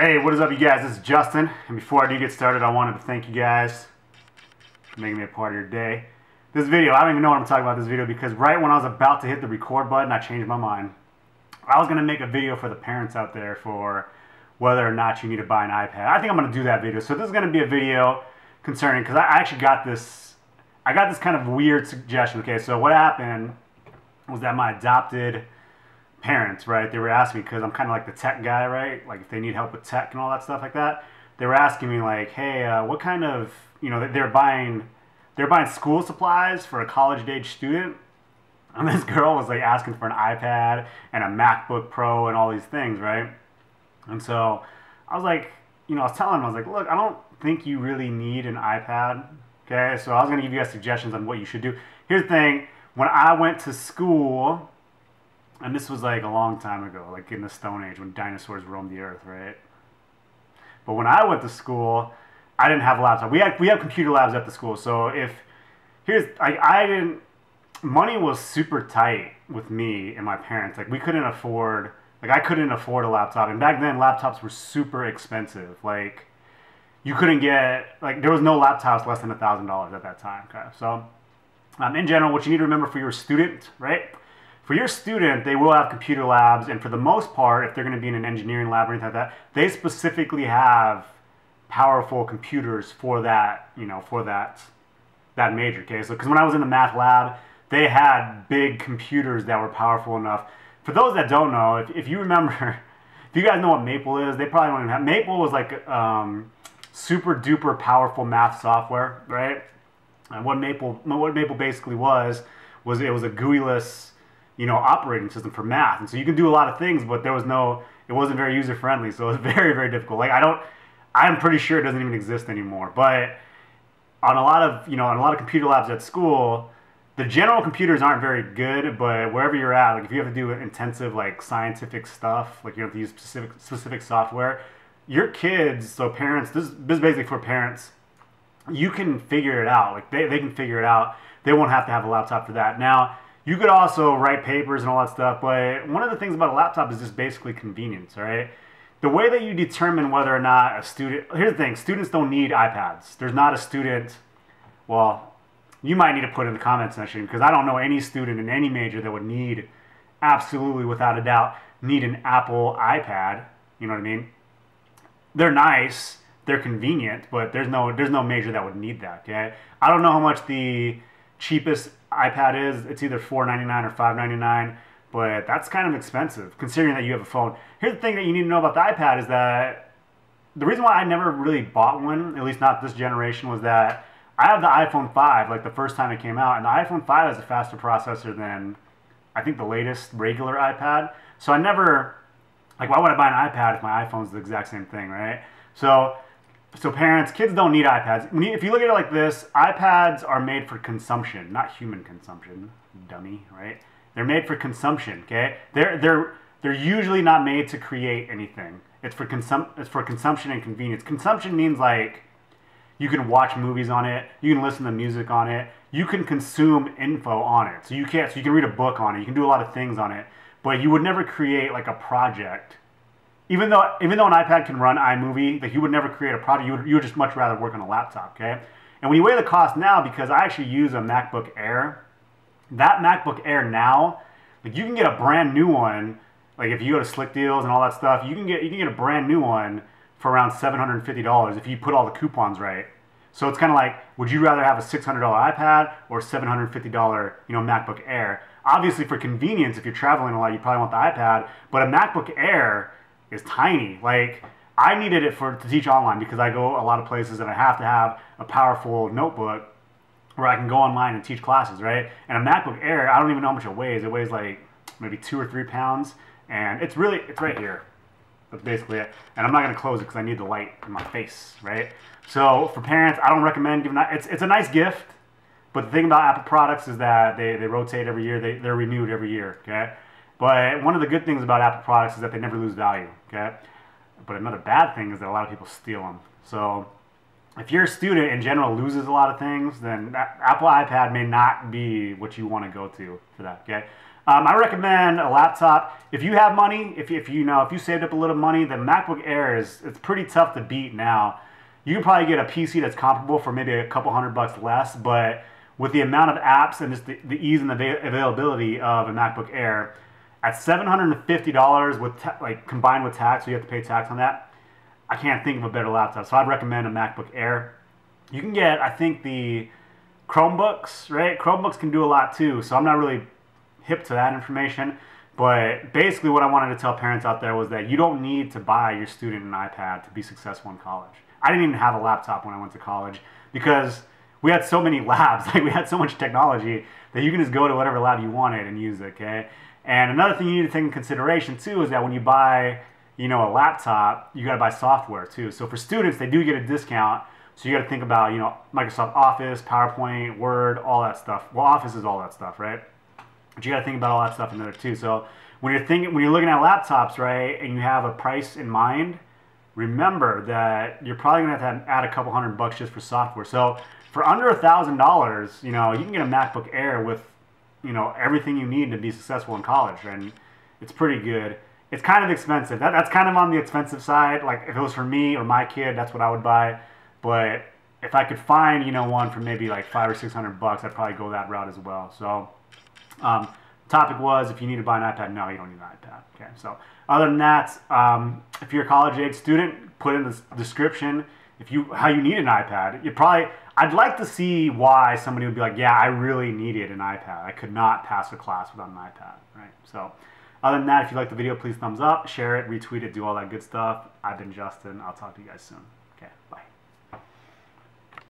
Hey, what is up, you guys? This is Justin, and before I do get started, I wanted to thank you guys for making me a part of your day. This video, I don't even know what I'm talking about this video because right when I was about to hit the record button, I changed my mind. I was going to make a video for the parents out there for whether or not you need to buy an iPad. I think I'm going to do that video. So this is going to be a video concerning, because I actually got this, kind of weird suggestion. Okay, so what happened was that my adopted parents, right, they were asking me, because I'm kind of like the tech guy, right, like if they need help with tech and all that stuff like that, they were asking me like, hey, what kind of, they're buying school supplies for a college age student, and this girl was like asking for an iPad and a MacBook Pro and all these things, right? And so I was like, I was telling them, I was like, look, I don't think you really need an iPad, okay? So I was gonna give you guys suggestions on what you should do. Here's the thing, when I went to school, and this was like a long time ago, like in the Stone Age when dinosaurs roamed the earth, right? But when I went to school, I didn't have a laptop. We have computer labs at the school. So money was super tight with me and my parents. Like I couldn't afford a laptop. And back then laptops were super expensive. Like you couldn't get, like there was no laptops less than $1,000 at that time. Okay, so in general, what you need to remember for your student, right? For your student, they will have computer labs, and for the most part, if they're going to be in an engineering lab or anything like that, they specifically have powerful computers for that, for that major. Okay, so because when I was in the math lab, they had big computers that were powerful enough. For those that don't know, if you remember, if you guys know what Maple is, they probably don't even have. Maple was like super duper powerful math software, right? And what Maple basically was it was a GUI-less operating system for math. And so you can do a lot of things, but it wasn't very user friendly. So it was very, very difficult. Like I'm pretty sure it doesn't even exist anymore. But on a lot of computer labs at school, the general computers aren't very good, but wherever you're at, like if you have to do intensive like scientific stuff, like you have to use specific software, your kids, so parents, this is basically for parents, you can figure it out. Like they can figure it out. They won't have to have a laptop for that. Now, you could also write papers and all that stuff, but one of the things about a laptop is just basically convenience, right? The way that you determine whether or not a student, here's the thing, students don't need iPads. There's not a student, well, you might need to put in the comment section, because I don't know any student in any major that would need, absolutely without a doubt, need an Apple iPad, you know what I mean? They're nice, they're convenient, but there's no major that would need that, okay? I don't know how much the cheapest iPad is. It's either $4.99 or $5.99, but that's kind of expensive considering that you have a phone. Here's the thing that you need to know about the iPad is that the reason why I never really bought one, at least not this generation, was that I have the iPhone 5 like the first time it came out, and the iPhone 5 has a faster processor than I think the latest regular iPad. So I never, like, why would I buy an iPad if my iPhone's the exact same thing, right? So parents, kids don't need iPads. If you look at it like this, iPads are made for consumption, not human consumption, dummy, right? They're made for consumption, okay? They're usually not made to create anything. It's for consumption and convenience. Consumption means like you can watch movies on it, you can listen to music on it, you can consume info on it. So you can read a book on it, you can do a lot of things on it, but you would never create like a project. Even though an iPad can run iMovie, like you would never create a project. You would just much rather work on a laptop, okay? And when you weigh the cost now, because I actually use a MacBook Air, that MacBook Air now, like you can get a brand new one. Like if you go to Slick Deals and all that stuff, you can get a brand new one for around $750 if you put all the coupons right. So it's kind of like, would you rather have a $600 iPad or a $750 MacBook Air? Obviously, for convenience, if you're traveling a lot, you probably want the iPad. But a MacBook Air is tiny. Like I needed it to teach online because I go a lot of places and I have to have a powerful notebook where I can go online and teach classes, right? And a MacBook Air, I don't even know how much it weighs. It weighs like maybe 2 or 3 pounds, and it's right here. That's basically it. And I'm not gonna close it because I need the light in my face, right? So for parents, I don't recommend giving that. It's a nice gift, but the thing about Apple products is that they rotate every year. They're renewed every year, okay? But one of the good things about Apple products is that they never lose value, okay? But another bad thing is that a lot of people steal them. So if you're a student in general loses a lot of things, then that Apple iPad may not be what you want to go to for that, okay? I recommend a laptop if you have money. If you saved up a little money, the MacBook Air it's pretty tough to beat now. You can probably get a PC that's comparable for maybe a couple $100 less, but with the amount of apps and just the ease and the availability of a MacBook Air, at $750 with like combined with tax, so you have to pay tax on that. I can't think of a better laptop, so I'd recommend a MacBook Air. You can get, I think, the Chromebooks, right? Chromebooks can do a lot too, so I'm not really hip to that information. But basically what I wanted to tell parents out there was that you don't need to buy your student an iPad to be successful in college. I didn't even have a laptop when I went to college because we had so many labs, like we had so much technology that you can just go to whatever lab you wanted and use it, okay? And another thing you need to take into consideration too is that when you buy, a laptop, you got to buy software too. So for students, they do get a discount. So you got to think about, Microsoft Office, PowerPoint, Word, all that stuff. Well, Office is all that stuff, right? But you got to think about all that stuff in there too. So when you're looking at laptops, right, and you have a price in mind, remember that you're probably gonna have to add a couple $100 just for software. So for under $1,000, you can get a MacBook Air with everything you need to be successful in college, and it's pretty good. It's kind of expensive. That's kind of on the expensive side. Like if it was for me or my kid, that's what I would buy. But if I could find one for maybe like $500 or $600, I'd probably go that route as well. So topic was if you need to buy an iPad. No, you don't need an iPad. Okay. So other than that, if you're a college age student, put in the description how you need an iPad. I'd like to see why somebody would be like, yeah, I really needed an iPad. I could not pass a class without an iPad, right? So other than that, if you like the video, please thumbs up, share it, retweet it, do all that good stuff. I've been Justin. I'll talk to you guys soon. Okay, bye.